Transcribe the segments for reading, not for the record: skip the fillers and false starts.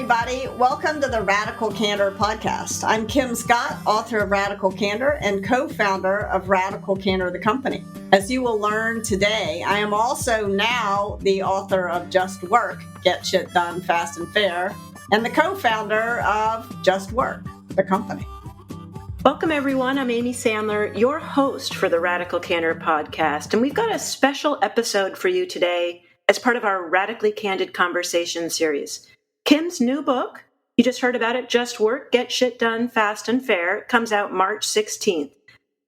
everybody. Welcome to the Radical Candor podcast. I'm Kim Scott, author of Radical Candor and co-founder of Radical Candor, the company. As you will learn today, I am also now the author of Just Work, Get Shit Done Fast and Fair, and the co-founder of Just Work, the company. Welcome, everyone. I'm Amy Sandler, your host for the Radical Candor podcast, and we've got a special episode for you today as part of our Radically Candid Conversation series. Kim's new book, you just heard about it, Just Work, Get Shit Done Fast and Fair, comes out March 16th.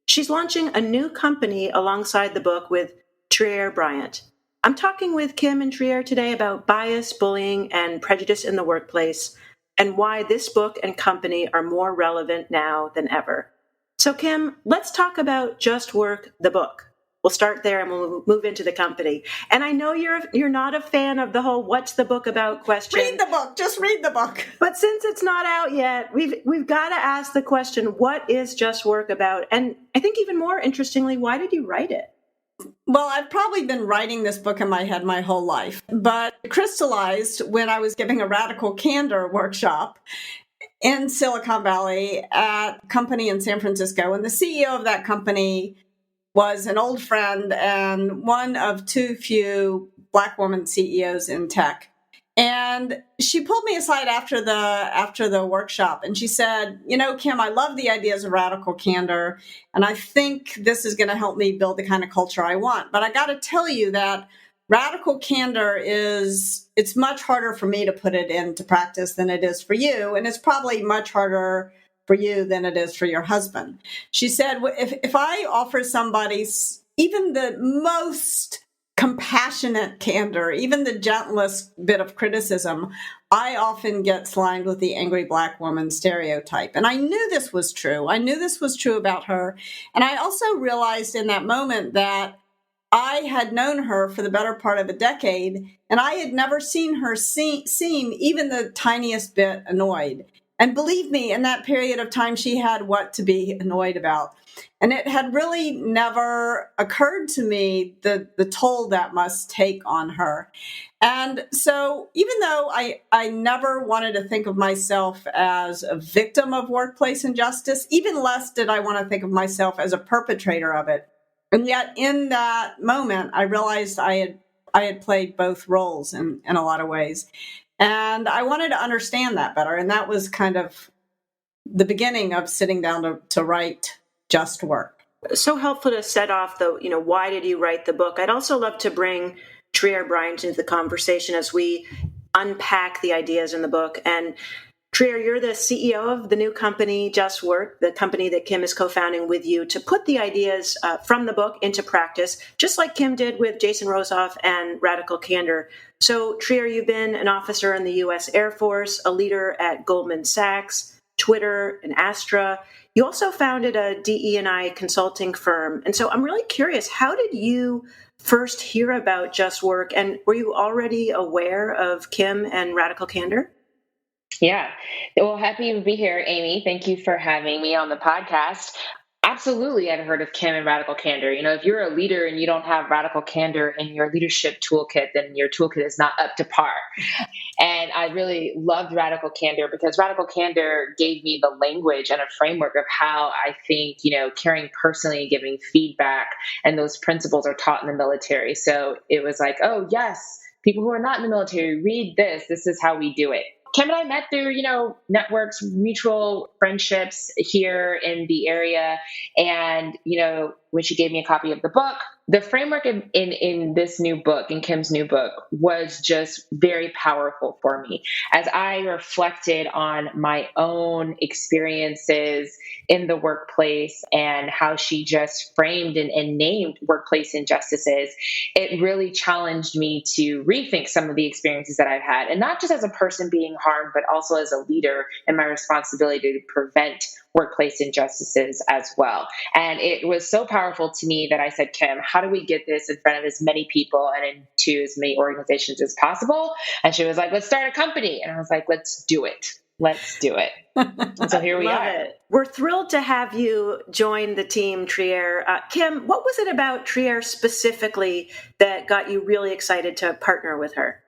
She's launching a new company alongside the book with Trier Bryant. I'm talking with Kim and Trier today about bias, bullying, and prejudice in the workplace, and why this book and company are more relevant now than ever. So Kim, let's talk about Just Work, the book. We'll start there and we'll move into the company. And I know you're not a fan of the whole "what's the book about" question. Read the book. Just read the book. But since it's not out yet, we've got to ask the question: what is Just Work about? And I think even more interestingly, why did you write it? Well, I've probably been writing this book in my head my whole life, but it crystallized when I was giving a Radical Candor workshop in Silicon Valley at a company in San Francisco. And the CEO of that company was an old friend and one of too few Black woman CEOs in tech. And she pulled me aside after the workshop and she said, "You know, Kim, I love the ideas of Radical Candor, and I think this is going to help me build the kind of culture I want. But I got to tell you that Radical Candor it's much harder for me to put it into practice than it is for you. And it's probably much harder for you than it is for your husband." She said, if I offer somebody even the most compassionate candor, even the gentlest bit of criticism, I often get slimed with the angry Black woman stereotype. And I knew this was true. I knew this was true about her. And I also realized in that moment that I had known her for the better part of a decade, and I had never seen her seem even the tiniest bit annoyed. And believe me, in that period of time, she had what to be annoyed about. And it had really never occurred to me the toll that must take on her. And so even though I never wanted to think of myself as a victim of workplace injustice, even less did I want to think of myself as a perpetrator of it. And yet in that moment, I realized I had played both roles in a lot of ways. And I wanted to understand that better. And that was kind of the beginning of sitting down to write Just Work. So helpful to set off why did you write the book? I'd also love to bring Trier Bryant into the conversation as we unpack the ideas in the book. And Trier, you're the CEO of the new company, Just Work, the company that Kim is co-founding with you to put the ideas from the book into practice, just like Kim did with Jason Rosoff and Radical Candor. So, Trier, you've been an officer in the U.S. Air Force, a leader at Goldman Sachs, Twitter, and Astra. You also founded a DE&I consulting firm. And so I'm really curious, how did you first hear about Just Work? And were you already aware of Kim and Radical Candor? Yeah. Well, happy to be here, Amy. Thank you for having me on the podcast. Absolutely, I've heard of Kim and Radical Candor. You know, if you're a leader and you don't have Radical Candor in your leadership toolkit, then your toolkit is not up to par. And I really loved Radical Candor because Radical Candor gave me the language and a framework of how I think, caring personally and giving feedback and those principles are taught in the military. So it was like, oh, yes, people who are not in the military, read this. This is how we do it. Kim and I met through, networks, mutual friendships here in the area. And, when she gave me a copy of the book, the framework in this new book, in Kim's new book, was just very powerful for me as I reflected on my own experiences in the workplace and how she just framed and named workplace injustices. It really challenged me to rethink some of the experiences that I've had, and not just as a person being harmed, but also as a leader and my responsibility to prevent workplace injustices as well. And it was so powerful to me that I said, Kim, how do we get this in front of as many people and into as many organizations as possible? And she was like, let's start a company. And I was like, let's do it. Let's do it. And so here we are. It. We're thrilled to have you join the team, Trier. Kim, what was it about Trier specifically that got you really excited to partner with her?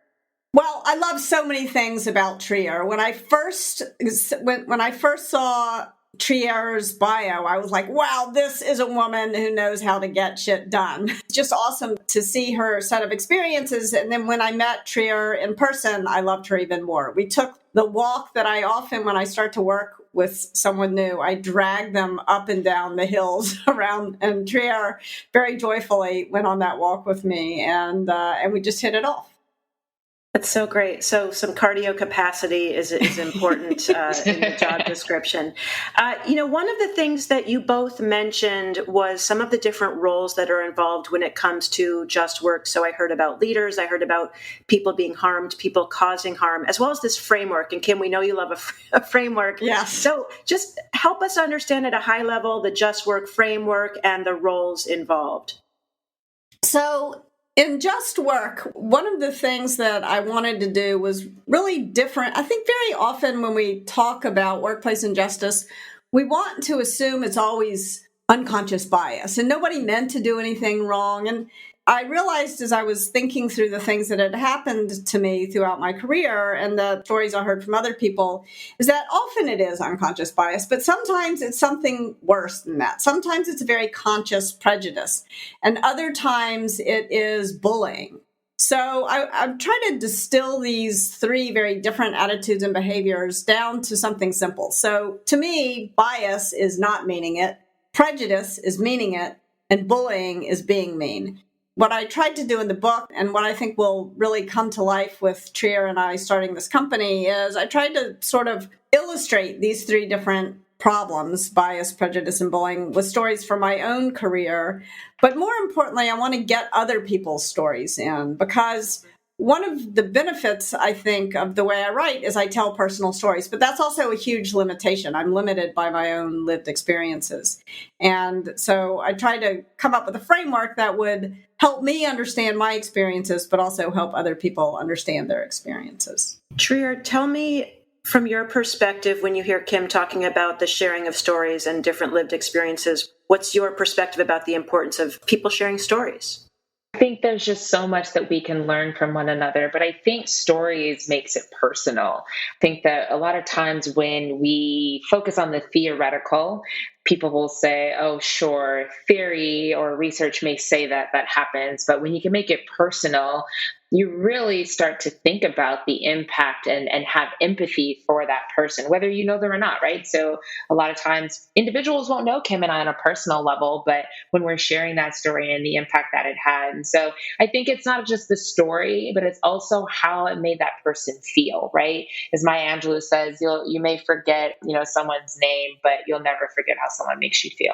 Well, I love so many things about Trier. When I first saw Trier's bio, I was like, wow, this is a woman who knows how to get shit done. It's just awesome to see her set of experiences. And then when I met Trier in person, I loved her even more. We took the walk that I often, when I start to work with someone new, I drag them up and down the hills around, and Trier very joyfully went on that walk with me, and we just hit it off. That's so great. So some cardio capacity is important in the job description. One of the things that you both mentioned was some of the different roles that are involved when it comes to just work. So I heard about leaders, I heard about people being harmed, people causing harm, as well as this framework. And Kim, we know you love a framework. Yes. So just help us understand at a high level the just work framework and the roles involved. So in Just Work, one of the things that I wanted to do was really different. I think very often when we talk about workplace injustice, we want to assume it's always unconscious bias and nobody meant to do anything wrong. And I realized as I was thinking through the things that had happened to me throughout my career and the stories I heard from other people is that often it is unconscious bias, but sometimes it's something worse than that. Sometimes it's a very conscious prejudice, and other times it is bullying. So I'm trying to distill these three very different attitudes and behaviors down to something simple. So to me, bias is not meaning it, prejudice is meaning it, and bullying is being mean. What I tried to do in the book, and what I think will really come to life with Trier and I starting this company, is I tried to sort of illustrate these three different problems, bias, prejudice, and bullying, with stories from my own career. But more importantly, I want to get other people's stories in, because one of the benefits, I think, of the way I write is I tell personal stories, but that's also a huge limitation. I'm limited by my own lived experiences. And so I try to come up with a framework that would help me understand my experiences, but also help other people understand their experiences. Trier, tell me from your perspective, when you hear Kim talking about the sharing of stories and different lived experiences, what's your perspective about the importance of people sharing stories? I think there's just so much that we can learn from one another, but I think stories makes it personal. I think that a lot of times when we focus on the theoretical, people will say, oh, sure, theory or research may say that that happens, but when you can make it personal, you really start to think about the impact and have empathy for that person, whether you know them or not, right? So a lot of times individuals won't know Kim and I on a personal level, but when we're sharing that story and the impact that it had. And so I think it's not just the story, but it's also how it made that person feel, right? As Maya Angelou says, you may forget, someone's name, but you'll never forget how someone makes you feel.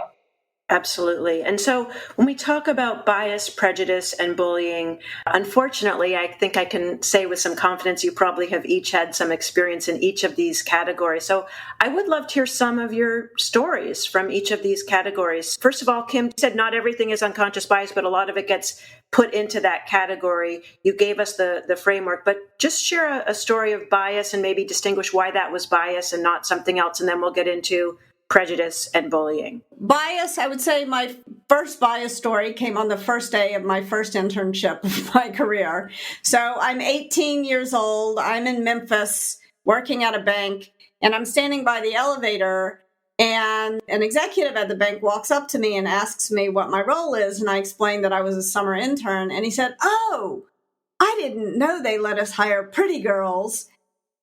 Absolutely. And so when we talk about bias, prejudice, and bullying, unfortunately, I think I can say with some confidence you probably have each had some experience in each of these categories. So I would love to hear some of your stories from each of these categories. First of all, Kim said not everything is unconscious bias, but a lot of it gets put into that category. You gave us the framework, but just share a story of bias and maybe distinguish why that was bias and not something else, and then we'll get into prejudice and bullying. Bias, I would say my first bias story came on the first day of my first internship of my career. So I'm 18 years old. I'm in Memphis working at a bank, and I'm standing by the elevator, and an executive at the bank walks up to me and asks me what my role is. And I explained that I was a summer intern. And he said, oh, I didn't know they let us hire pretty girls.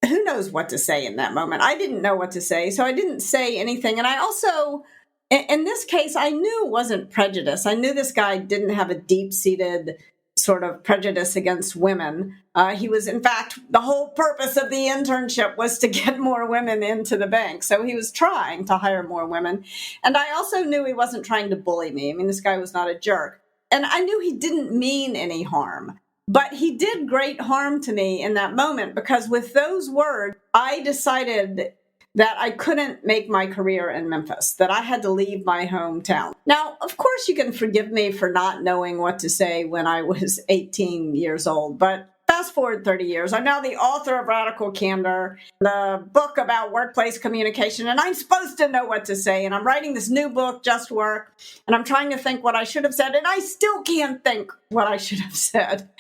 Who knows what to say in that moment? I didn't know what to say, so I didn't say anything. And I also, in this case, I knew it wasn't prejudice. I knew this guy didn't have a deep-seated sort of prejudice against women. He was, in fact, the whole purpose of the internship was to get more women into the bank. So he was trying to hire more women. And I also knew he wasn't trying to bully me. I mean, this guy was not a jerk. And I knew he didn't mean any harm. But he did great harm to me in that moment, because with those words, I decided that I couldn't make my career in Memphis, that I had to leave my hometown. Now, of course, you can forgive me for not knowing what to say when I was 18 years old, but fast forward 30 years. I'm now the author of Radical Candor, the book about workplace communication, and I'm supposed to know what to say. And I'm writing this new book, Just Work, and I'm trying to think what I should have said, and I still can't think what I should have said.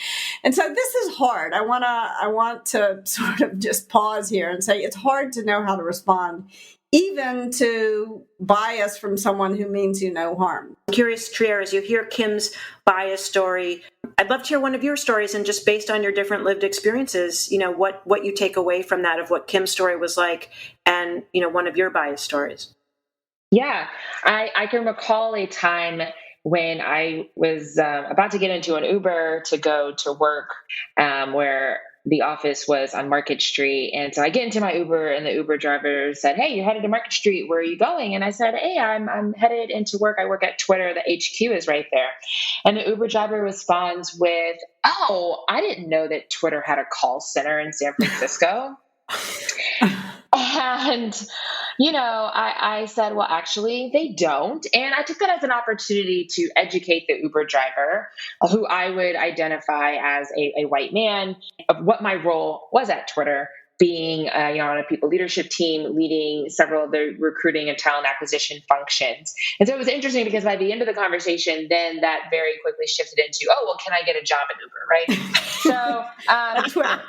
And so this is hard. I want to sort of just pause here and say it's hard to know how to respond, even to bias from someone who means you no harm. I'm curious, Trier, as you hear Kim's bias story, I'd love to hear one of your stories, and just based on your different lived experiences, what you take away from that, of what Kim's story was like, and one of your bias stories. Yeah, I can recall a time when I was about to get into an Uber to go to work, where the office was on Market Street. And so I get into my Uber, and the Uber driver said, "Hey, you're headed to Market Street. Where are you going?" And I said, "Hey, I'm headed into work. I work at Twitter. The HQ is right there." And the Uber driver responds with, "Oh, I didn't know that Twitter had a call center in San Francisco." And, I said, well, actually, they don't. And I took that as an opportunity to educate the Uber driver, who I would identify as a white man, of what my role was at Twitter, being on a people leadership team, leading several of the recruiting and talent acquisition functions. And so it was interesting because by the end of the conversation, then that very quickly shifted into, oh, well, can I get a job at Uber, right? So Twitter.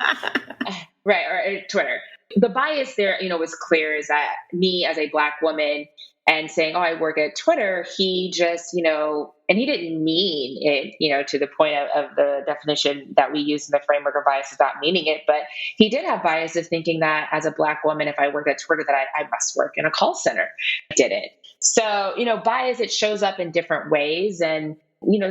Right, or Twitter. The bias there, was clear, is that me as a Black woman and saying, "Oh, I work at Twitter," he just, and he didn't mean it, to the point of the definition that we use in the framework of bias is not meaning it, but he did have bias of thinking that as a Black woman, if I worked at Twitter, that I must work in a call center. I didn't. So, bias, it shows up in different ways. And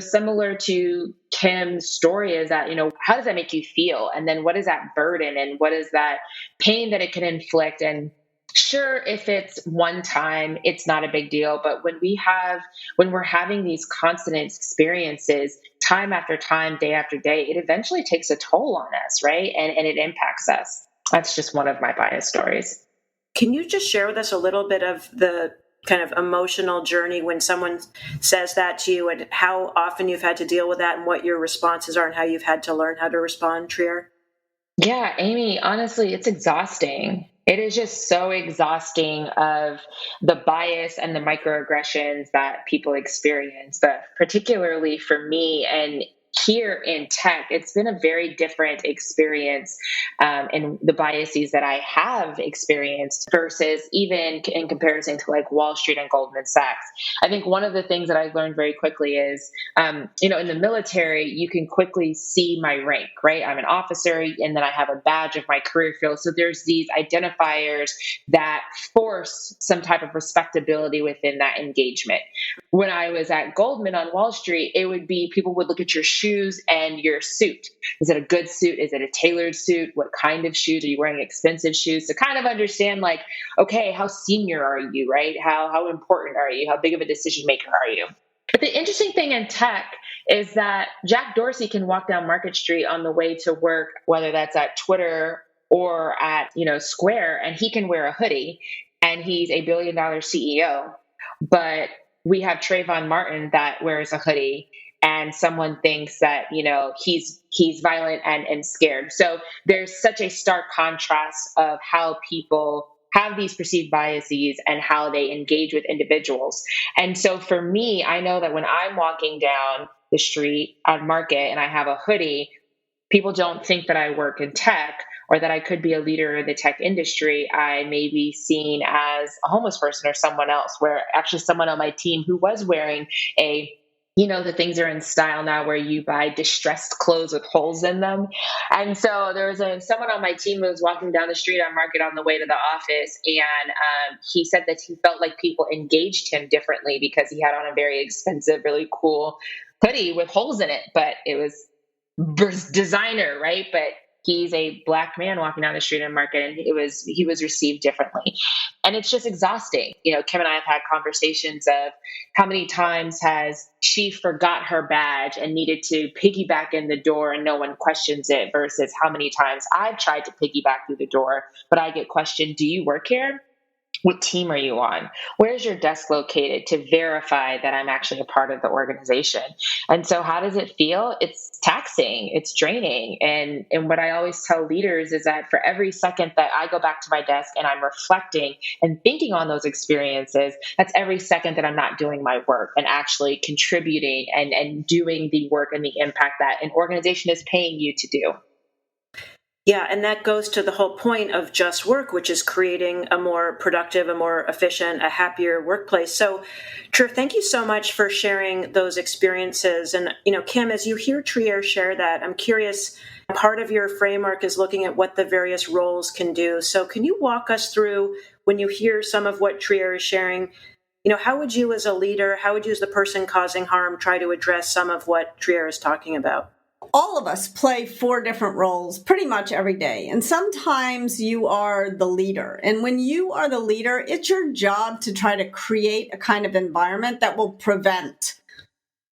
similar to Kim's story is that, how does that make you feel? And then what is that burden, and what is that pain that it can inflict? And sure, if it's one time, it's not a big deal. But when we're having these constant experiences time after time, day after day, it eventually takes a toll on us, right? And it impacts us. That's just one of my bias stories. Can you just share with us a little bit of the kind of emotional journey when someone says that to you, and how often you've had to deal with that, and what your responses are, and how you've had to learn how to respond, Trier? Yeah, Amy, honestly, it's exhausting. It is just so exhausting, of the bias and the microaggressions that people experience. But particularly for me, and here in tech, it's been a very different experience, in the biases that I have experienced versus even in comparison to like Wall Street and Goldman Sachs. I think one of the things that I learned very quickly is, in the military, you can quickly see my rank, right? I'm an officer, and then I have a badge of my career field. So there's these identifiers that force some type of respectability within that engagement. When I was at Goldman on Wall Street, it would be, people would look at your shoes and your suit. Is it a good suit? Is it a tailored suit? What kind of shoes? Are you wearing expensive shoes? To kind of understand, like, okay, how senior are you, right? How important are you? How big of a decision maker are you? But the interesting thing in tech is that Jack Dorsey can walk down Market Street on the way to work, whether that's at Twitter or at, Square, and he can wear a hoodie, and he's a billion-dollar CEO. But we have Trayvon Martin that wears a hoodie, and someone thinks that, he's violent and scared. So there's such a stark contrast of how people have these perceived biases and how they engage with individuals. And so for me, I know that when I'm walking down the street on Market and I have a hoodie, people don't think that I work in tech, or that I could be a leader in the tech industry. I may be seen as a homeless person or someone else, where actually someone on my team who was wearing the things are in style now where you buy distressed clothes with holes in them. And so there was someone on my team who was walking down the street on Market on the way to the office. And he said that he felt like people engaged him differently because he had on a very expensive, really cool hoodie with holes in it, but it was designer, right? But he's a Black man walking down the street in Market, and he was received differently. And it's just exhausting. Kim and I have had conversations of how many times has she forgot her badge and needed to piggyback in the door and no one questions it, versus how many times I've tried to piggyback through the door, but I get questioned, "Do you work here?" What team are you on? Where's your desk located to verify that I'm actually a part of the organization? And so how does it feel? It's taxing, it's draining. And what I always tell leaders is that for every second that I go back to my desk and I'm reflecting and thinking on those experiences, that's every second that I'm not doing my work and actually contributing and doing the work and the impact that an organization is paying you to do. Yeah, and that goes to the whole point of just work, which is creating a more productive, a more efficient, a happier workplace. So, Trier, thank you so much for sharing those experiences. And, Kim, as you hear Trier share that, I'm curious, part of your framework is looking at what the various roles can do. So can you walk us through, when you hear some of what Trier is sharing, how would you as a leader, how would you as the person causing harm try to address some of what Trier is talking about? All of us play 4 different roles pretty much every day. And sometimes you are the leader. And when you are the leader, it's your job to try to create a kind of environment that will prevent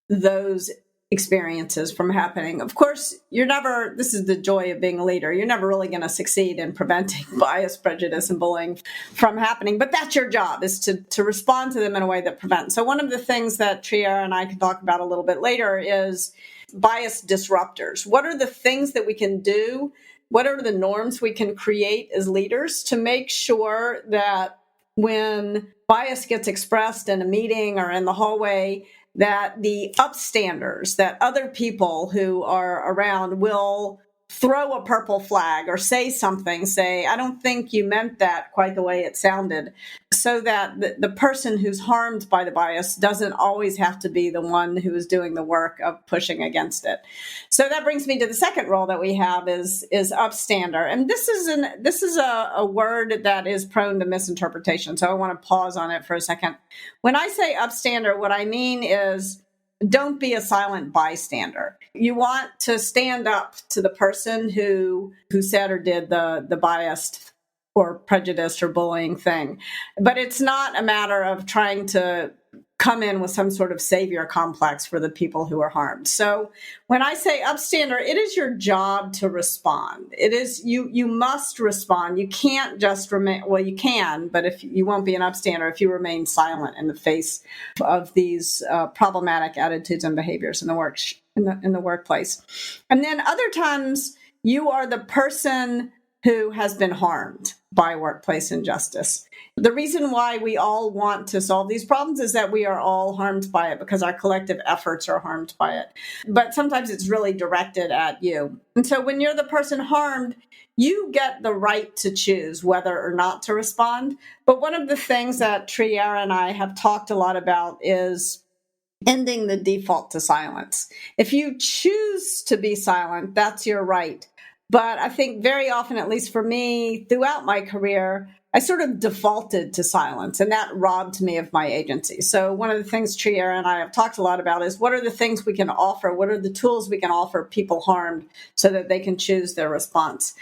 those experiences from happening. Of course, this is the joy of being a leader. You're never really going to succeed in preventing bias, prejudice, and bullying from happening. But that's your job, is to respond to them in a way that prevents. So one of the things that Trier and I can talk about a little bit later is bias disruptors. What are the things that we can do? What are the norms we can create as leaders to make sure that when bias gets expressed in a meeting or in the hallway, that the upstanders, that other people who are around will throw a purple flag or say something, say, I don't think you meant that quite the way it sounded, so that the person who's harmed by the bias doesn't always have to be the one who is doing the work of pushing against it. So that brings me to the second role that we have is upstander. And this is a word that is prone to misinterpretation. So I want to pause on it for a second. When I say upstander, what I mean is don't be a silent bystander. You want to stand up to the person who said or did the biased or prejudiced or bullying thing. But it's not a matter of trying to come in with some sort of savior complex for the people who are harmed. So when I say upstander, it is your job to respond. It is you must respond. You can't just remain, well, you can, but if you won't be an upstander if you remain silent in the face of these problematic attitudes and behaviors in the workplace. And then other times you are the person who has been harmed by workplace injustice. The reason why we all want to solve these problems is that we are all harmed by it because our collective efforts are harmed by it. But sometimes it's really directed at you. And so when you're the person harmed, you get the right to choose whether or not to respond. But one of the things that Trier and I have talked a lot about is ending the default to silence. If you choose to be silent, that's your right. But I think very often, at least for me, throughout my career, I sort of defaulted to silence, and that robbed me of my agency. So one of the things Trier and I have talked a lot about is what are the things we can offer? What are the tools we can offer people harmed so that they can choose their response?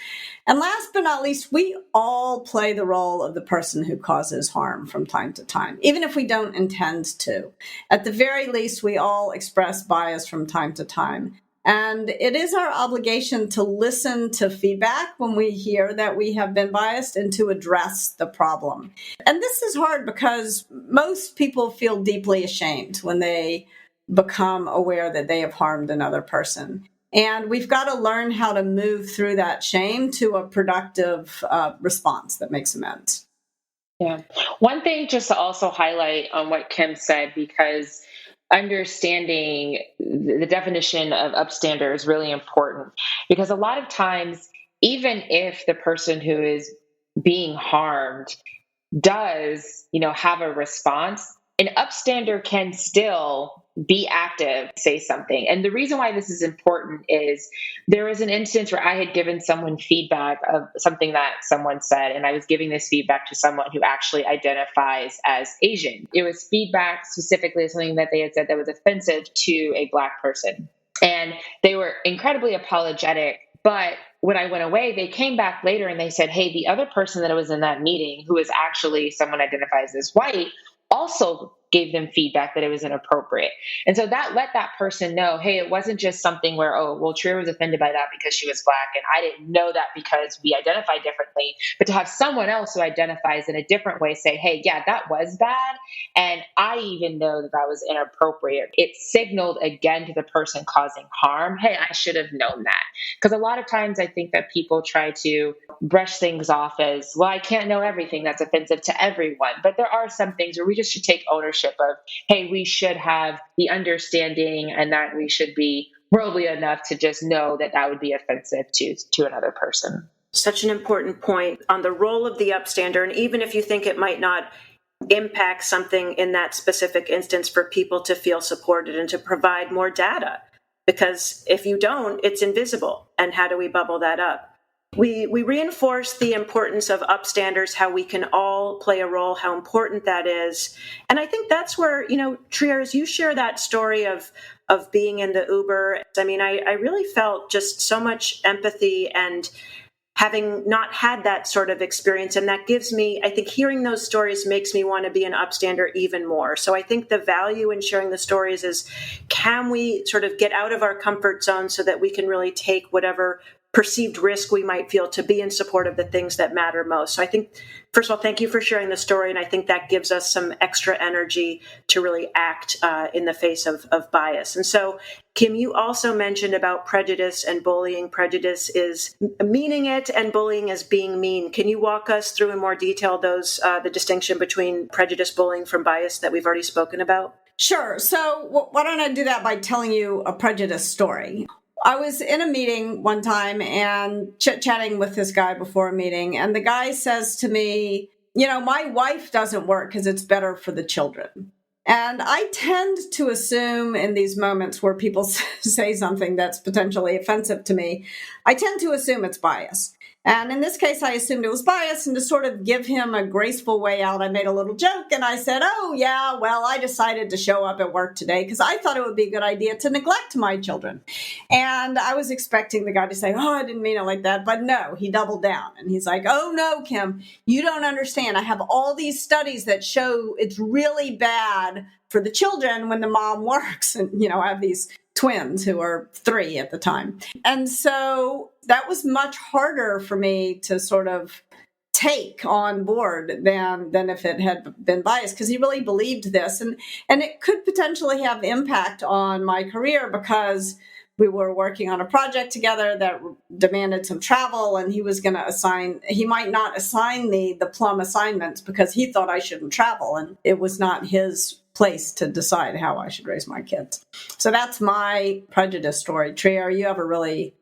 And last but not least, we all play the role of the person who causes harm from time to time, even if we don't intend to. At the very least, we all express bias from time to time. And it is our obligation to listen to feedback when we hear that we have been biased and to address the problem. And this is hard because most people feel deeply ashamed when they become aware that they have harmed another person. And we've got to learn how to move through that shame to a productive response that makes amends. Yeah. One thing just to also highlight on what Kim said, because understanding the definition of upstander is really important, because a lot of times, even if the person who is being harmed does, have a response, an upstander can still be active, say something. And the reason why this is important is there was an instance where I had given someone feedback of something that someone said, and I was giving this feedback to someone who actually identifies as Asian. It was feedback specifically of something that they had said that was offensive to a Black person. And they were incredibly apologetic. But when I went away, they came back later and they said, hey, the other person that was in that meeting, who is actually someone identifies as white, also gave them feedback that it was inappropriate. And so that let that person know, hey, it wasn't just something where, oh, well, Trier was offended by that because she was Black, and I didn't know that because we identify differently. But to have someone else who identifies in a different way say, hey, yeah, that was bad, and I even know that that was inappropriate. It signaled again to the person causing harm, hey, I should have known that. Because a lot of times I think that people try to brush things off as, well, I can't know everything that's offensive to everyone. But there are some things where we just should take ownership of, hey, we should have the understanding and that we should be worldly enough to just know that that would be offensive to another person. Such an important point on the role of the upstander. And even if you think it might not impact something in that specific instance, for people to feel supported and to provide more data. Because if you don't, it's invisible. And how do we bubble that up? We reinforce the importance of upstanders, how we can all play a role, how important that is. And I think that's where, Trier, as you share that story of being in the Uber, I mean, I really felt just so much empathy, and having not had that sort of experience. And that gives me, I think hearing those stories makes me want to be an upstander even more. So I think the value in sharing the stories is, can we sort of get out of our comfort zone so that we can really take whatever perceived risk we might feel to be in support of the things that matter most. So I think, first of all, thank you for sharing the story. And I think that gives us some extra energy to really act in the face of bias. And so, Kim, you also mentioned about prejudice and bullying. Prejudice is meaning it, and bullying is being mean. Can you walk us through in more detail the distinction between prejudice, bullying from bias that we've already spoken about? Sure. So why don't I do that by telling you a prejudice story? I was in a meeting one time and chit-chatting with this guy before a meeting, and the guy says to me, my wife doesn't work because it's better for the children. And I tend to assume in these moments where people say something that's potentially offensive to me, I tend to assume it's bias. And in this case, I assumed it was bias, and to sort of give him a graceful way out, I made a little joke and I said, oh, yeah, well, I decided to show up at work today because I thought it would be a good idea to neglect my children. And I was expecting the guy to say, oh, I didn't mean it like that. But no, he doubled down and he's like, oh, no, Kim, you don't understand. I have all these studies that show it's really bad for the children when the mom works. And, I have these twins who are 3 at the time. And so that was much harder for me to sort of take on board than if it had been biased, because he really believed this. And it could potentially have impact on my career because we were working on a project together that demanded some travel, and he might not assign me the plum assignments because he thought I shouldn't travel. And it was not his place to decide how I should raise my kids. So that's my prejudice story. Trier, you have a really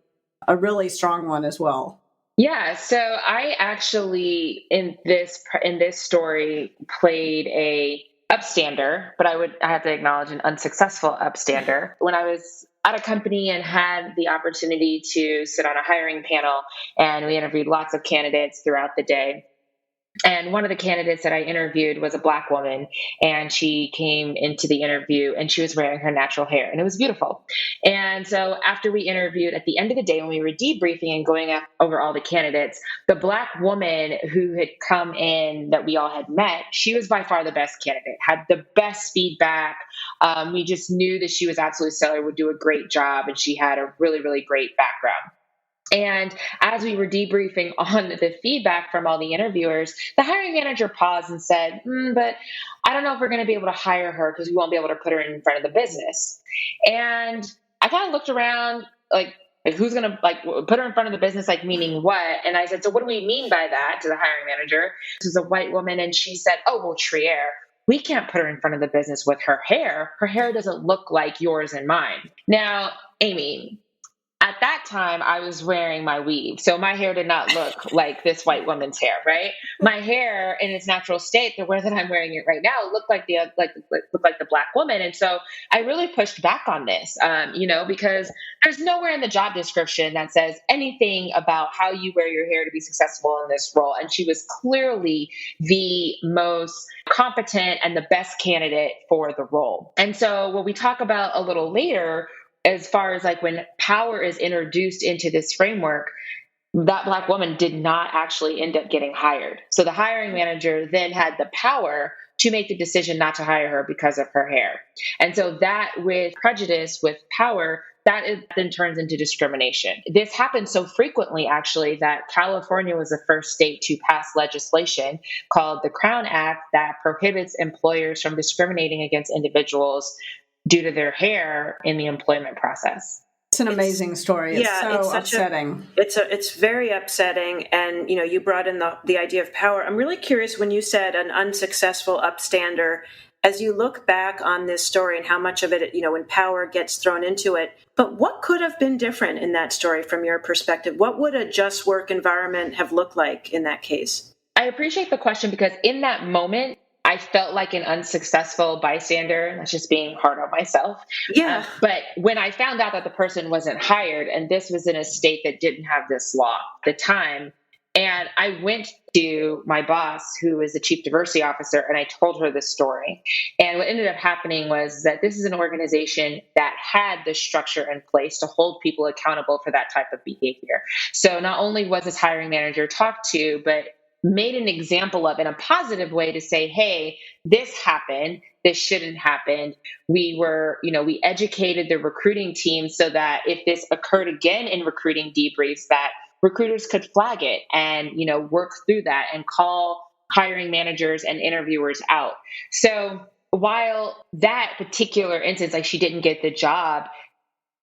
strong one as well. Yeah, so I actually in this story played a upstander, but I have to acknowledge an unsuccessful upstander. When I was at a company and had the opportunity to sit on a hiring panel, and we interviewed lots of candidates throughout the day. And one of the candidates that I interviewed was a Black woman, and she came into the interview and she was wearing her natural hair, and it was beautiful. And so after we interviewed, at the end of the day, when we were debriefing and going over all the candidates, the Black woman who had come in that we all had met, she was by far the best candidate, had the best feedback. We just knew that she was absolutely stellar, would do a great job, and she had a really, really great background. And as we were debriefing on the feedback from all the interviewers, the hiring manager paused and said, but I don't know if we're going to be able to hire her because we won't be able to put her in front of the business. And I kind of looked around like who's going to put her in front of the business, meaning what? And I said, so what do we mean by that, to the hiring manager? This was a white woman. And she said, oh, well, Trier, we can't put her in front of the business with her hair. Her hair doesn't look like yours and mine. Now, Amy, at that time, I was wearing my weave, so my hair did not look like this white woman's hair, right? My hair, in its natural state, the way that I'm wearing it right now, looked like the Black woman, and so I really pushed back on this, because there's nowhere in the job description that says anything about how you wear your hair to be successful in this role, and she was clearly the most competent and the best candidate for the role. And so, what we talk about a little later, as far as when power is introduced into this framework, that Black woman did not actually end up getting hired. So the hiring manager then had the power to make the decision not to hire her because of her hair. And so that with prejudice, with power, then turns into discrimination. This happens so frequently, actually, that California was the first state to pass legislation called the Crown Act that prohibits employers from discriminating against individuals due to their hair in the employment process. It's an amazing story. It's so upsetting. It's very upsetting. And, you brought in the idea of power. I'm really curious when you said an unsuccessful upstander, as you look back on this story and how much of it, when power gets thrown into it, but what could have been different in that story from your perspective? What would a just work environment have looked like in that case? I appreciate the question because in that moment, I felt like an unsuccessful bystander. That's just being hard on myself. Yeah. But when I found out that the person wasn't hired, and this was in a state that didn't have this law at the time, and I went to my boss, who is the chief diversity officer, and I told her this story. And what ended up happening was that this is an organization that had the structure in place to hold people accountable for that type of behavior. So not only was this hiring manager talked to, but made an example of in a positive way to say, hey, this happened. This shouldn't happen. We educated the recruiting team so that if this occurred again in recruiting debriefs, that recruiters could flag it and, work through that and call hiring managers and interviewers out. So while that particular instance, like she didn't get the job,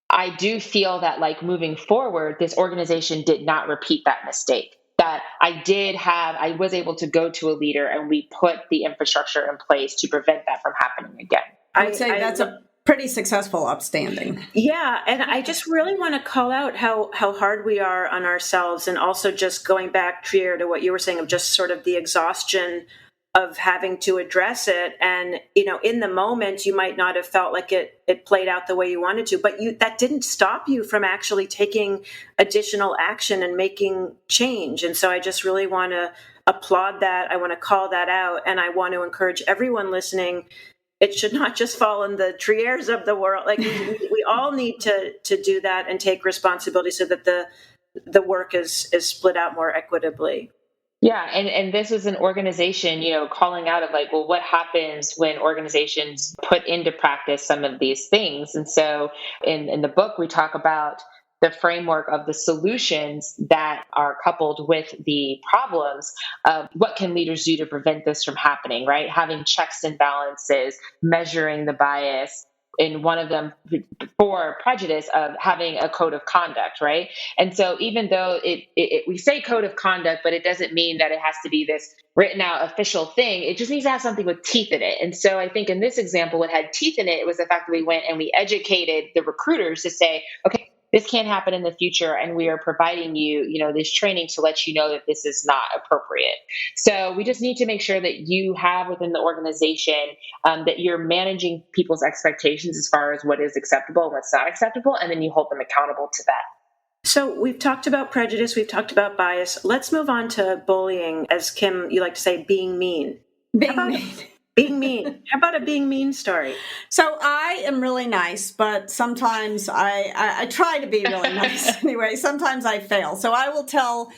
I do feel that moving forward, this organization did not repeat that mistake. That I was able to go to a leader and we put the infrastructure in place to prevent that from happening again. I would say that's a pretty successful upstanding. Yeah. And I just really want to call out how hard we are on ourselves. And also just going back, Trier, to what you were saying of just sort of the exhaustion of having to address it. And, in the moment, you might not have felt like it played out the way you wanted to, but that didn't stop you from actually taking additional action and making change. And so I just really want to applaud that. I want to call that out. And I want to encourage everyone listening. It should not just fall in the Triers of the world. We all need to do that and take responsibility so that the work is split out more equitably. Yeah. And this was an organization, calling out of what happens when organizations put into practice some of these things. And so in the book, we talk about the framework of the solutions that are coupled with the problems of what can leaders do to prevent this from happening, right? Having checks and balances, measuring the bias, in one of them for prejudice of having a code of conduct, right? And so even though we say code of conduct, but it doesn't mean that it has to be this written out official thing. It just needs to have something with teeth in it. And so I think in this example, what had teeth in it was the fact that we went and we educated the recruiters to say, okay, this can't happen in the future, and we are providing you, this training to let you know that this is not appropriate. So we just need to make sure that you have within the organization that you're managing people's expectations as far as what is acceptable and what's not acceptable, and then you hold them accountable to that. So we've talked about prejudice, we've talked about bias. Let's move on to bullying, as Kim, you like to say, being mean. Being mean. How about a being mean story? So I am really nice, but sometimes I try to be really nice anyway. Sometimes I fail. So I will tell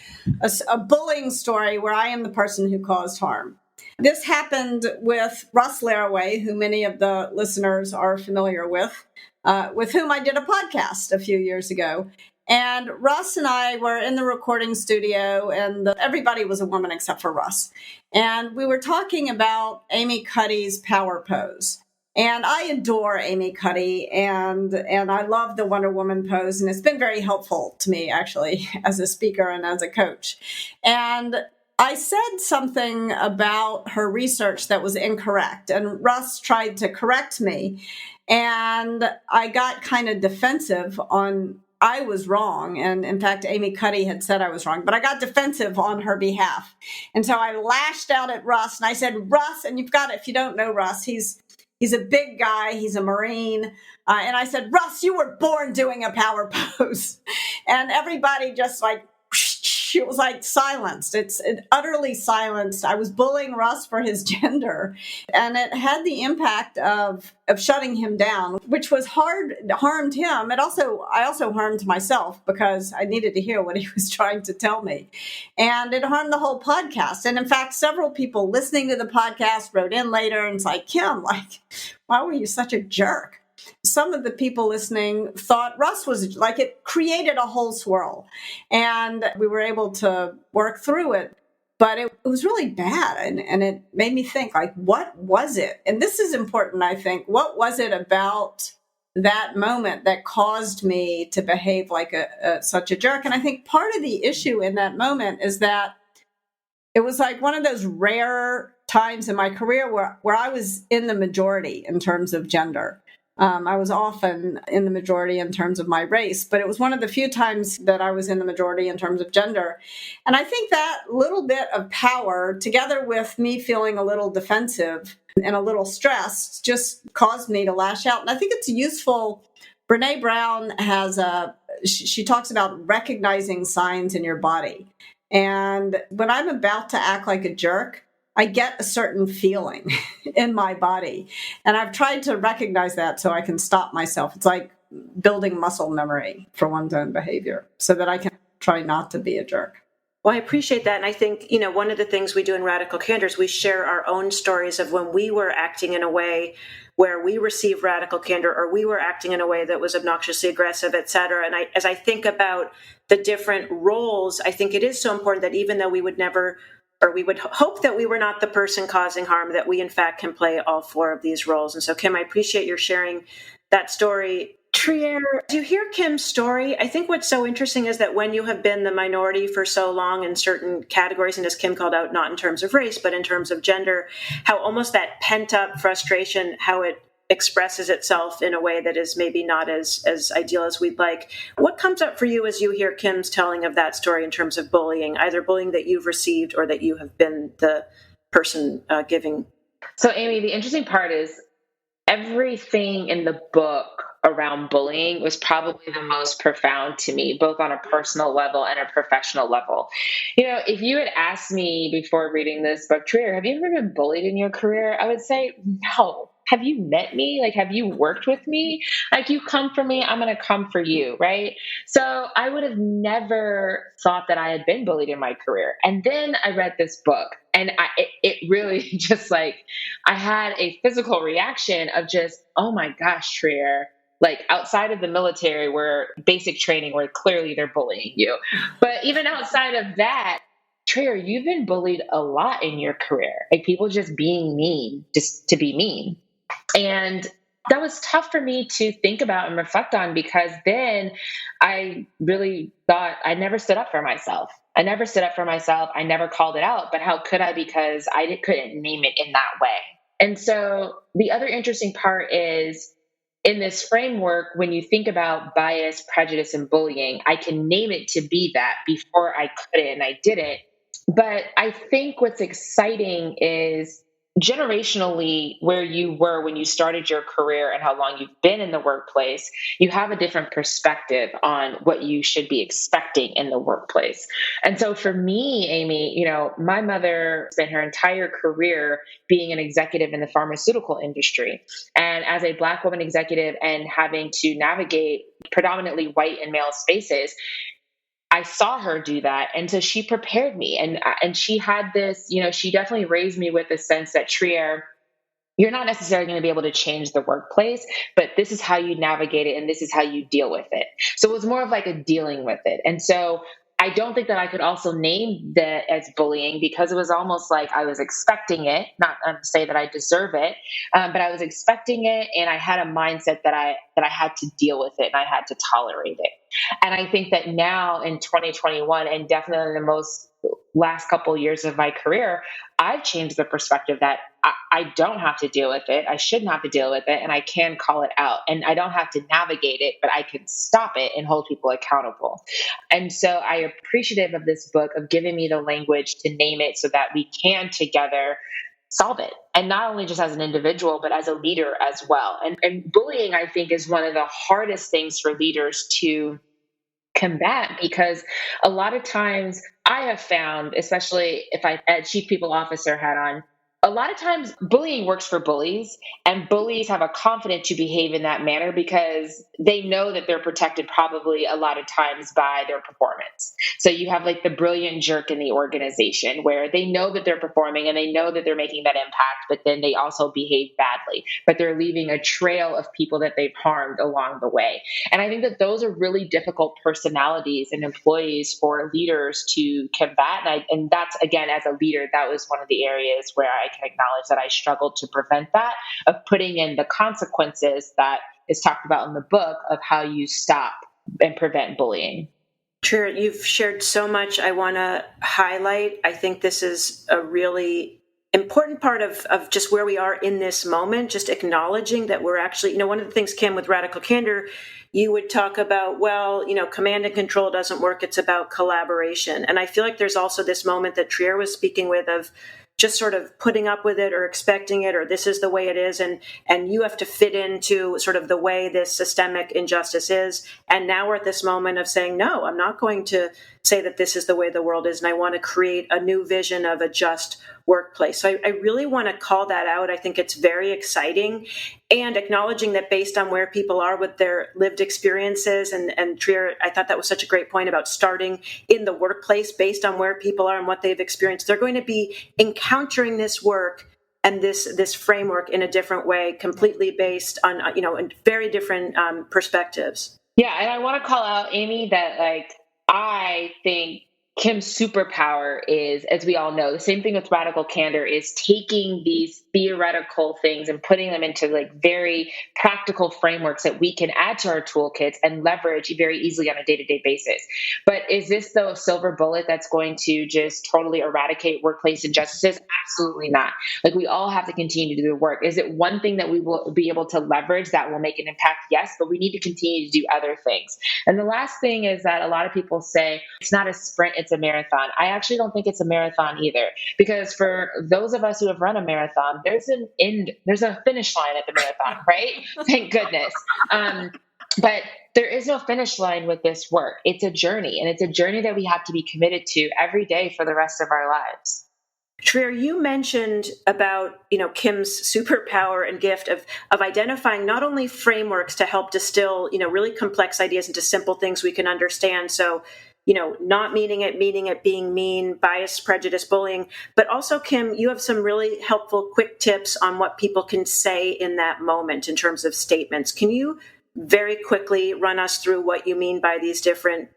a bullying story where I am the person who caused harm. This happened with Russ Laraway, who many of the listeners are familiar with whom I did a podcast a few years ago. And Russ and I were in the recording studio, and everybody was a woman except for Russ. And we were talking about Amy Cuddy's power pose. And I adore Amy Cuddy, and I love the Wonder Woman pose. And it's been very helpful to me, actually, as a speaker and as a coach. And I said something about her research that was incorrect. And Russ tried to correct me. And I got kind of defensive on I was wrong. And in fact, Amy Cuddy had said I was wrong, but I got defensive on her behalf. And so I lashed out at Russ and I said, Russ, and you've got it. If you don't know Russ, he's a big guy. He's a Marine. And I said, Russ, you were born doing a power pose. And everybody just it was like silenced. It utterly silenced. I was bullying Russ for his gender, and it had the impact of shutting him down, which was harmed him. I also harmed myself because I needed to hear what he was trying to tell me. And it harmed the whole podcast. And in fact, several people listening to the podcast wrote in later and it's like, Kim, like, why were you such a jerk? Some of the people listening thought Russ was like, it created a whole swirl, and we were able to work through it. But it was really bad, and it made me think, like, what was it? And this is important, I think. What was it about that moment that caused me to behave like such a jerk? And I think part of the issue in that moment is that it was like one of those rare times in my career where I was in the majority in terms of gender. I was often in the majority in terms of my race, but it was one of the few times that I was in the majority in terms of gender. And I think that little bit of power, together with me feeling a little defensive and a little stressed, just caused me to lash out. And I think it's useful. Brene Brown she talks about recognizing signs in your body. And when I'm about to act like a jerk, I get a certain feeling in my body. And I've tried to recognize that so I can stop myself. It's like building muscle memory for one's own behavior so that I can try not to be a jerk. Well, I appreciate that. And I think, one of the things we do in Radical Candor is we share our own stories of when we were acting in a way where we received radical candor, or we were acting in a way that was obnoxiously aggressive, et cetera. And as I think about the different roles, I think it is so important that even though we would never, or we would hope that we were not the person causing harm, that we in fact can play all four of these roles. And so, Kim, I appreciate your sharing that story. Trier, as you hear Kim's story, I think what's so interesting is that when you have been the minority for so long in certain categories, and as Kim called out, not in terms of race, but in terms of gender, how almost that pent-up frustration, how it expresses itself in a way that is maybe not as ideal as we'd like. What comes up for you as you hear Kim's telling of that story in terms of bullying, either bullying that you've received or that you have been the person giving? So, Amy, the interesting part is everything in the book around bullying was probably the most profound to me, both on a personal level and a professional level. If you had asked me before reading this book, Trier, have you ever been bullied in your career? I would say no. Have you met me? Like, have you worked with me? Like, you come for me, I'm going to come for you, right? So I would have never thought that I had been bullied in my career. And then I read this book, and it really just like, I had a physical reaction of just, oh my gosh, Trier, like outside of the military where basic training where clearly they're bullying you. But even outside of that, Trier, you've been bullied a lot in your career. Like people just being mean, just to be mean. And that was tough for me to think about and reflect on, because then I really thought I never stood up for myself. I never called it out, but how could I? Because I couldn't name it in that way. And so the other interesting part is in this framework, when you think about bias, prejudice, and bullying, I can name it to be that. Before I couldn't, and I didn't. But I think what's exciting is generationally where you were when you started your career and how long you've been in the workplace, you have a different perspective on what you should be expecting in the workplace. And so for me, Amy, my mother spent her entire career being an executive in the pharmaceutical industry. And as a Black woman executive and having to navigate predominantly white and male spaces, I saw her do that. And so she prepared me, and she had this, she definitely raised me with a sense that, Trier, you're not necessarily going to be able to change the workplace, but this is how you navigate it and this is how you deal with it. So it was more of like a dealing with it. And so I don't think that I could also name that as bullying, because it was almost like I was expecting it, not to say that I deserve it, but I was expecting it, and I had a mindset that I had to deal with it and I had to tolerate it. And I think that now in 2021, and definitely in the last couple of years of my career, I've changed the perspective that I don't have to deal with it. I shouldn't have to deal with it, and I can call it out. And I don't have to navigate it, but I can stop it and hold people accountable. And so I'm appreciative of this book, of giving me the language to name it so that we can together solve it. And not only just as an individual, but as a leader as well. And bullying, I think, is one of the hardest things for leaders to combat, because a lot of times I have found, especially if I had chief people officer hat on, a lot of times bullying works for bullies, and bullies have a confidence to behave in that manner because they know that they're protected probably a lot of times by their performance. So you have like the brilliant jerk in the organization where they know that they're performing and they know that they're making that impact, but then they also behave badly, but they're leaving a trail of people that they've harmed along the way. And I think that those are really difficult personalities and employees for leaders to combat. And that's, again, as a leader, that was one of the areas where I can acknowledge that I struggled to prevent that, of putting in the consequences that is talked about in the book of how you stop and prevent bullying. Trier, you've shared so much I want to highlight. I think this is a really important part of just where we are in this moment, just acknowledging that we're actually, one of the things, Kim, with Radical Candor, you would talk about, well, command and control doesn't work. It's about collaboration. And I feel like there's also this moment that Trier was speaking with of just sort of putting up with it or expecting it, or this is the way it is. And you have to fit into sort of the way this systemic injustice is. And now we're at this moment of saying, no, I'm not going to say that this is the way the world is. And I want to create a new vision of a just workplace. So I really want to call that out. I think it's very exciting, and acknowledging that based on where people are with their lived experiences, and Trier, I thought that was such a great point about starting in the workplace based on where people are and what they've experienced. They're going to be encountering this work and this framework in a different way, completely based on, very different perspectives. Yeah. And I want to call out, Amy, that I think Kim's superpower is, as we all know, the same thing with Radical Candor, is taking these theoretical things and putting them into very practical frameworks that we can add to our toolkits and leverage very easily on a day-to-day basis. But is this the silver bullet that's going to just totally eradicate workplace injustices? Absolutely not. We all have to continue to do the work. Is it one thing that we will be able to leverage that will make an impact? Yes, but we need to continue to do other things. And the last thing is that a lot of people say it's not a sprint, it's a marathon. I actually don't think it's a marathon either, because for those of us who have run a marathon, there's a finish line at the marathon, right? Thank goodness. But there is no finish line with this work. It's a journey, and it's a journey that we have to be committed to every day for the rest of our lives. Trier, you mentioned about, Kim's superpower and gift of identifying not only frameworks to help distill, really complex ideas into simple things we can understand. So, not meaning it, being mean, bias, prejudice, bullying. But also, Kim, you have some really helpful, quick tips on what people can say in that moment in terms of statements. Can you very quickly run us through what you mean by these different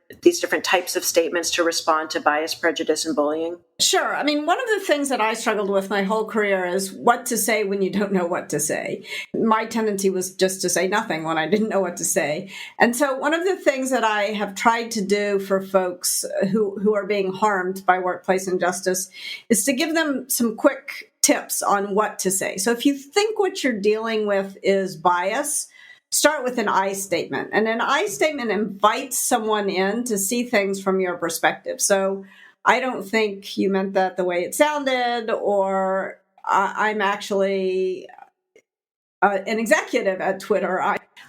types of statements to respond to bias, prejudice, and bullying? Sure. I mean, one of the things that I struggled with my whole career is what to say when you don't know what to say. My tendency was just to say nothing when I didn't know what to say. And so one of the things that I have tried to do for folks who are being harmed by workplace injustice is to give them some quick tips on what to say. So if you think what you're dealing with is bias, start with an I statement. And an I statement invites someone in to see things from your perspective. So I don't think you meant that the way it sounded, or I'm actually an executive at Twitter.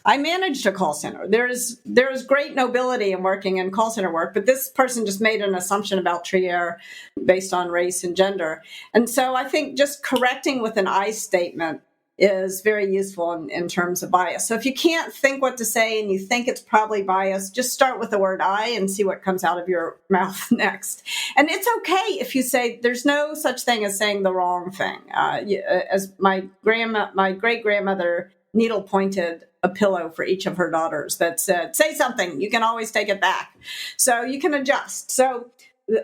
I managed a call center. There's great nobility in working in call center work, but this person just made an assumption about Trier based on race and gender. And so I think just correcting with an I statement is very useful in terms of bias. So if you can't think what to say and you think it's probably bias, just start with the word I and see what comes out of your mouth next. And it's okay if you say, there's no such thing as saying the wrong thing. As my great-grandmother needle pointed a pillow for each of her daughters that said, say something, you can always take it back. So you can adjust. So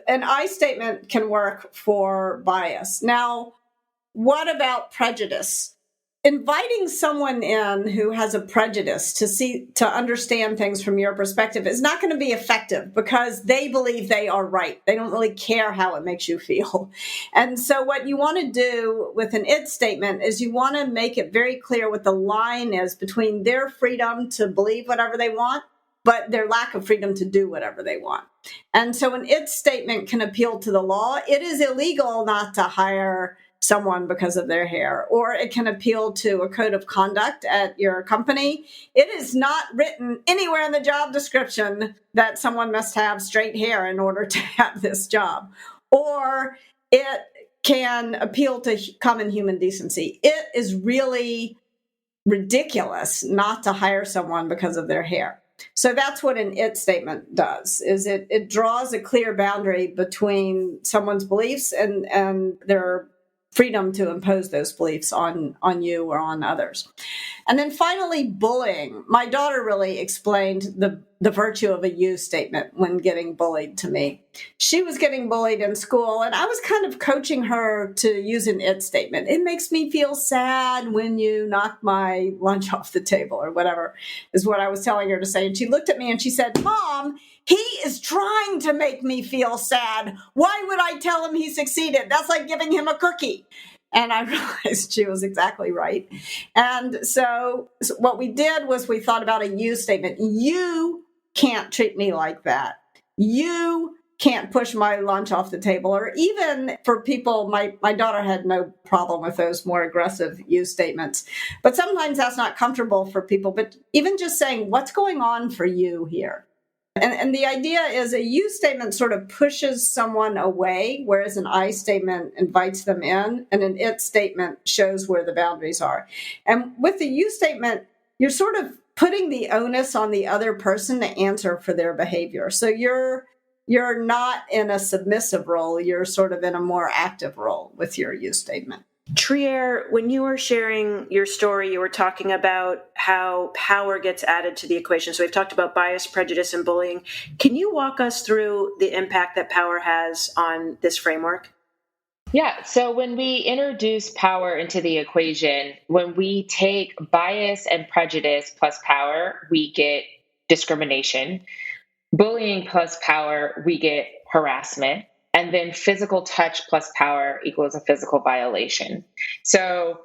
an I statement can work for bias. Now, what about prejudice? Inviting someone in who has a prejudice to understand things from your perspective is not going to be effective because they believe they are right. They don't really care how it makes you feel. And so what you want to do with an it statement is you want to make it very clear what the line is between their freedom to believe whatever they want, but their lack of freedom to do whatever they want. And so an it statement can appeal to the law. It is illegal not to hire someone because of their hair, or it can appeal to a code of conduct at your company. It is not written anywhere in the job description that someone must have straight hair in order to have this job. Or it can appeal to common human decency. It is really ridiculous not to hire someone because of their hair. So that's what an it statement does, is it draws a clear boundary between someone's beliefs and their freedom to impose those beliefs on you or on others. And then finally, bullying. My daughter really explained the virtue of a you statement when getting bullied to me. She was getting bullied in school, and I was kind of coaching her to use an it statement. It makes me feel sad when you knock my lunch off the table, or whatever is what I was telling her to say. And she looked at me and she said, "Mom, he is trying to make me feel sad. Why would I tell him he succeeded? That's like giving him a cookie." And I realized she was exactly right. And so what we did was we thought about a you statement. You can't treat me like that. You can't push my lunch off the table. Or even for people, my daughter had no problem with those more aggressive you statements. But sometimes that's not comfortable for people. But even just saying, what's going on for you here? And the idea is a you statement sort of pushes someone away, whereas an I statement invites them in, and an it statement shows where the boundaries are. And with the you statement, you're sort of putting the onus on the other person to answer for their behavior. So you're not in a submissive role, you're sort of in a more active role with your you statement. Trier, when you were sharing your story, you were talking about how power gets added to the equation. So we've talked about bias, prejudice, and bullying. Can you walk us through the impact that power has on this framework? Yeah. So when we introduce power into the equation, when we take bias and prejudice plus power, we get discrimination. Bullying plus power, we get harassment. And then physical touch plus power equals a physical violation. So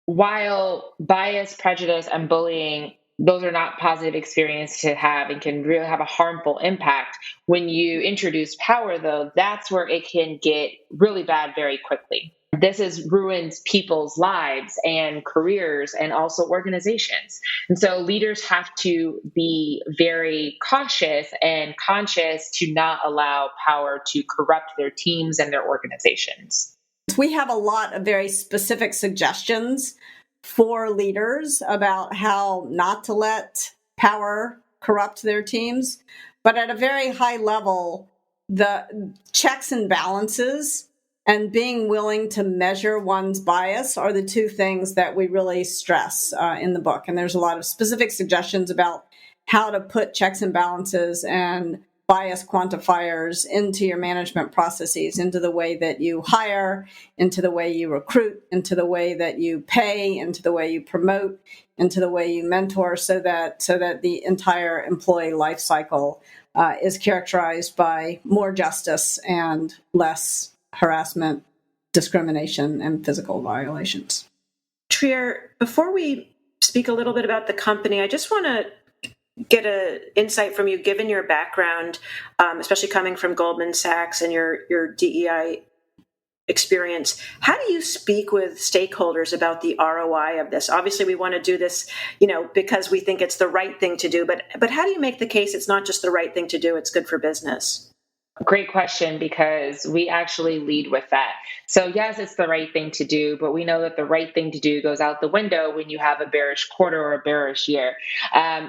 while bias, prejudice, and bullying, those are not positive experiences to have and can really have a harmful impact. When you introduce power, though, that's where it can get really bad very quickly. This ruins people's lives and careers and also organizations. And so leaders have to be very cautious and conscious to not allow power to corrupt their teams and their organizations. We have a lot of very specific suggestions for leaders about how not to let power corrupt their teams. But at a very high level, the checks and balances and being willing to measure one's bias are the two things that we really stress in the book. And there's a lot of specific suggestions about how to put checks and balances and bias quantifiers into your management processes, into the way that you hire, into the way you recruit, into the way that you pay, into the way you promote, into the way you mentor, so that the entire employee life cycle is characterized by more justice and less harassment, discrimination, and physical violations. Trier, before we speak a little bit about the company, I just want to get an insight from you, given your background, especially coming from Goldman Sachs and your DEI experience. How do you speak with stakeholders about the ROI of this? Obviously, we want to do this, because we think it's the right thing to do. But how do you make the case it's not just the right thing to do, it's good for business? Great question, because we actually lead with that. So yes, it's the right thing to do, but we know that the right thing to do goes out the window when you have a bearish quarter or a bearish year.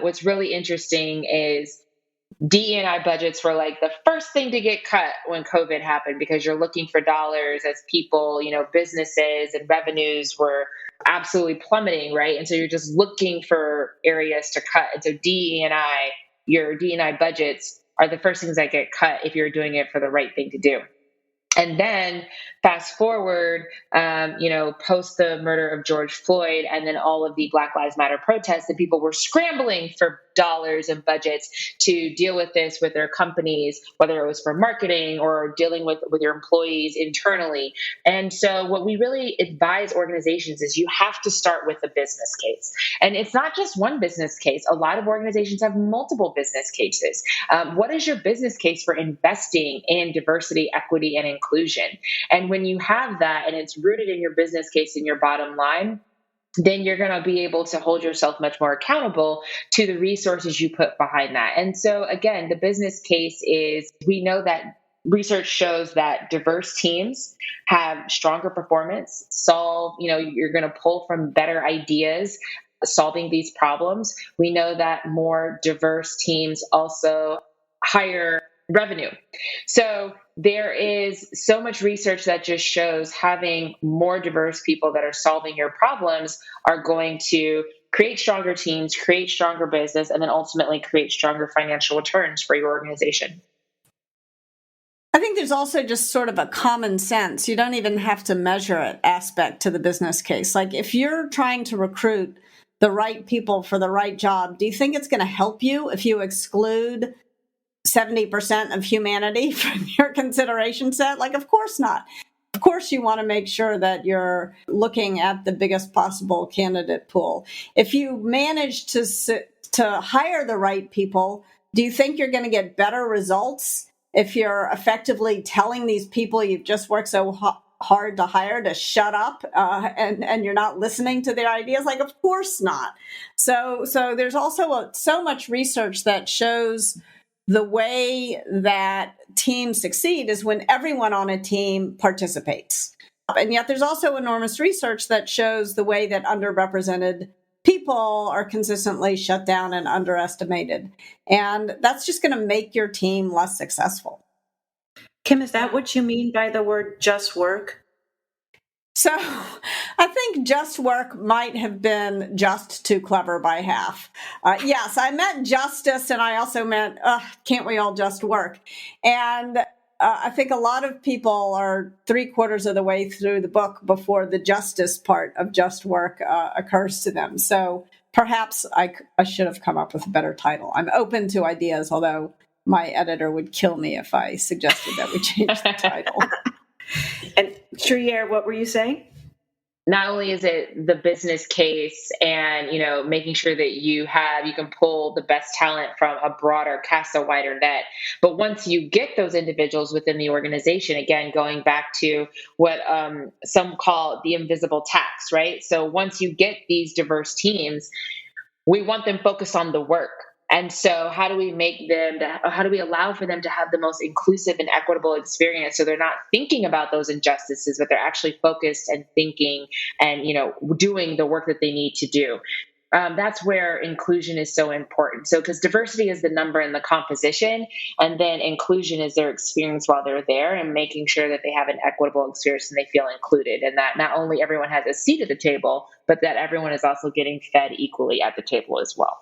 What's really interesting is DE&I budgets were like the first thing to get cut when COVID happened, because you're looking for dollars as people, businesses and revenues were absolutely plummeting, right? And so you're just looking for areas to cut. And so your DE&I budgets are the first things that get cut if you're doing it for the right thing to do. And then fast forward, post the murder of George Floyd and then all of the Black Lives Matter protests, that people were scrambling for dollars and budgets to deal with this with their companies, whether it was for marketing or dealing with your employees internally. And so what we really advise organizations is you have to start with a business case. And it's not just one business case. A lot of organizations have multiple business cases. What is your business case for investing in diversity, equity, and inclusion? And when you have that and it's rooted in your business case and your bottom line, then you're going to be able to hold yourself much more accountable to the resources you put behind that. And so again, the business case is, we know that research shows that diverse teams have stronger performance, you're going to pull from better ideas solving these problems. We know that more diverse teams also higher revenue. So there is so much research that just shows having more diverse people that are solving your problems are going to create stronger teams, create stronger business, and then ultimately create stronger financial returns for your organization. I think there's also just sort of a common sense, you don't even have to measure it, aspect to the business case. Like if you're trying to recruit the right people for the right job, do you think it's going to help you if you exclude 70% of humanity from your consideration set? Like, of course not. Of course, you want to make sure that you're looking at the biggest possible candidate pool. If you manage to hire the right people, do you think you're going to get better results if you're effectively telling these people you've just worked so hard to hire to shut up and you're not listening to their ideas? Like, of course not. So there's also so much research that shows the way that teams succeed is when everyone on a team participates. And yet there's also enormous research that shows the way that underrepresented people are consistently shut down and underestimated. And that's just going to make your team less successful. Kim, is that what you mean by the word just work? So I think just work might have been just too clever by half. Yes, I meant justice, and I also meant, can't we all just work? And I think a lot of people are 3/4 of the way through the book before the justice part of just work occurs to them. So perhaps I should have come up with a better title. I'm open to ideas, although my editor would kill me if I suggested that we change the title. And Trier, what were you saying? Not only is it the business case and, making sure that you can pull the best talent from a broader, cast a wider net. But once you get those individuals within the organization, again, going back to what some call the invisible tax, right? So once you get these diverse teams, we want them focused on the work. And so how do we allow for them to have the most inclusive and equitable experience so they're not thinking about those injustices, but they're actually focused and thinking and, doing the work that they need to do. That's where inclusion is so important. So because diversity is the number in the composition, and then inclusion is their experience while they're there and making sure that they have an equitable experience and they feel included, and that not only everyone has a seat at the table, but that everyone is also getting fed equally at the table as well.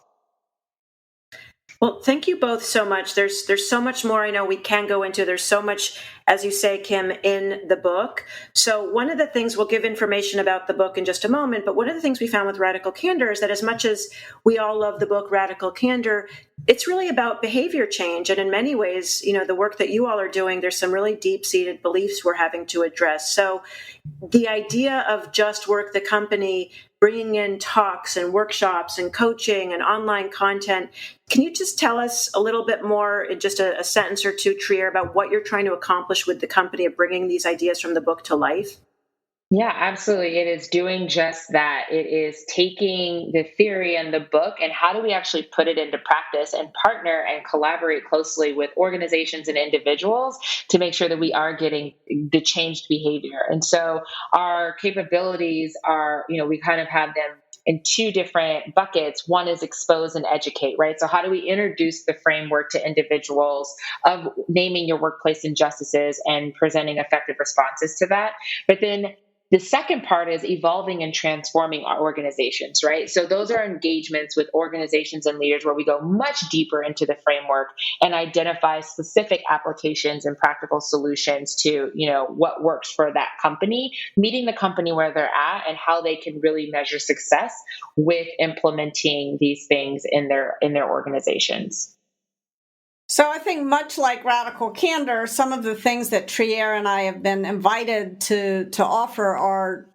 Well, thank you both so much. There's so much more I know we can go into. There's so much, as you say, Kim, in the book. So one of the things, we'll give information about the book in just a moment, but one of the things we found with Radical Candor is that as much as we all love the book Radical Candor, it's really about behavior change. And in many ways, the work that you all are doing, there's some really deep-seated beliefs we're having to address. So the idea of Just Work, the company, bringing in talks and workshops and coaching and online content. Can you just tell us a little bit more, in just a sentence or two, Trier, about what you're trying to accomplish with the company of bringing these ideas from the book to life? Yeah, absolutely. It is doing just that. It is taking the theory and the book and how do we actually put it into practice and partner and collaborate closely with organizations and individuals to make sure that we are getting the changed behavior. And so our capabilities are, we kind of have them in two different buckets. One is expose and educate, right? So how do we introduce the framework to individuals of naming your workplace injustices and presenting effective responses to that? But then The second part is evolving and transforming our organizations, right? So those are engagements with organizations and leaders where we go much deeper into the framework and identify specific applications and practical solutions to, what works for that company, meeting the company where they're at and how they can really measure success with implementing these things in their organizations. So I think much like Radical Candor, some of the things that Trier and I have been invited to offer are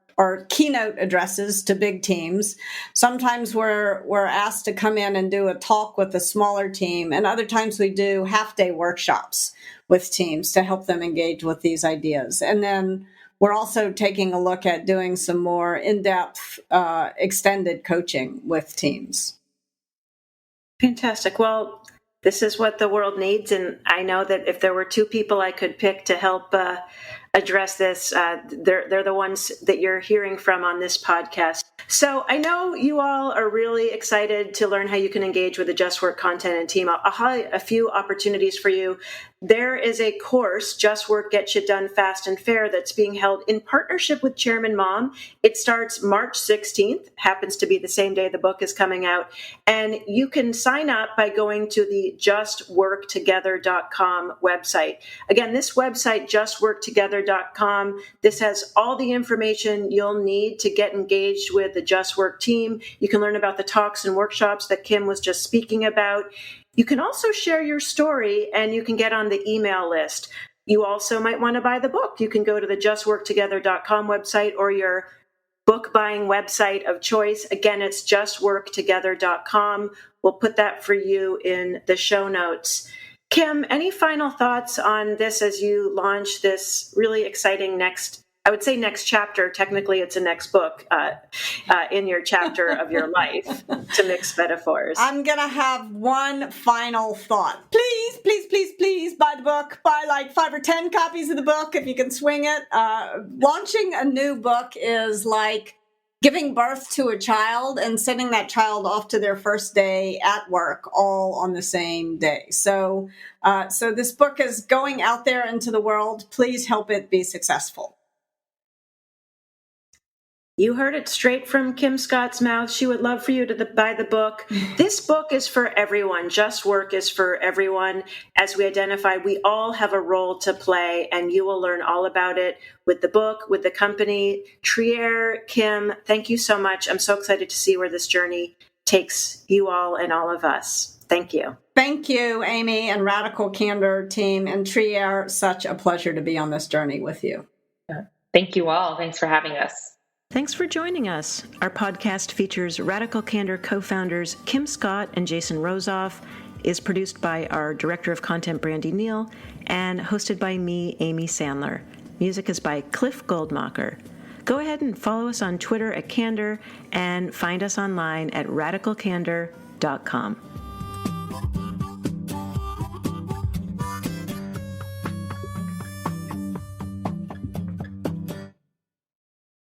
keynote addresses to big teams. Sometimes we're asked to come in and do a talk with a smaller team, and other times we do half-day workshops with teams to help them engage with these ideas. And then we're also taking a look at doing some more in-depth, extended coaching with teams. Fantastic. Well, this is what the world needs, and I know that if there were two people I could pick to help address this, they're the ones that you're hearing from on this podcast. So I know you all are really excited to learn how you can engage with the Just Work content and team. I'll highlight a few opportunities for you. There is a course, Just Work Gets You Done Fast and Fair, that's being held in partnership with Chairman Mom. It starts March 16th, happens to be the same day the book is coming out. And you can sign up by going to the justworktogether.com website. Again, this website, justworktogether.com, this has all the information you'll need to get engaged with the Just Work team. You can learn about the talks and workshops that Kim was just speaking about. You can also share your story and you can get on the email list. You also might want to buy the book. You can go to the justworktogether.com website or your book buying website of choice. Again, it's justworktogether.com. We'll put that for you in the show notes. Kim, any final thoughts on this as you launch this really exciting next chapter? Technically, it's a next book in your chapter of your life, to mix metaphors. I'm going to have one final thought. Please, please, please, please buy the book. Buy like 5 or 10 copies of the book if you can swing it. Launching a new book is like giving birth to a child and sending that child off to their first day at work all on the same day. So this book is going out there into the world. Please help it be successful. You heard it straight from Kim Scott's mouth. She would love for you to buy the book. This book is for everyone. Just Work is for everyone. As we identified, we all have a role to play, and you will learn all about it with the book, with the company. Trier, Kim, thank you so much. I'm so excited to see where this journey takes you all and all of us. Thank you. Thank you, Amy and Radical Candor team, and Trier. Such a pleasure to be on this journey with you. Thank you all. Thanks for having us. Thanks for joining us. Our podcast features Radical Candor co-founders Kim Scott and Jason Rosoff, is produced by our Director of Content, Brandy Neal, and hosted by me, Amy Sandler. Music is by Cliff Goldmacher. Go ahead and follow us on Twitter at Candor and find us online at radicalcandor.com.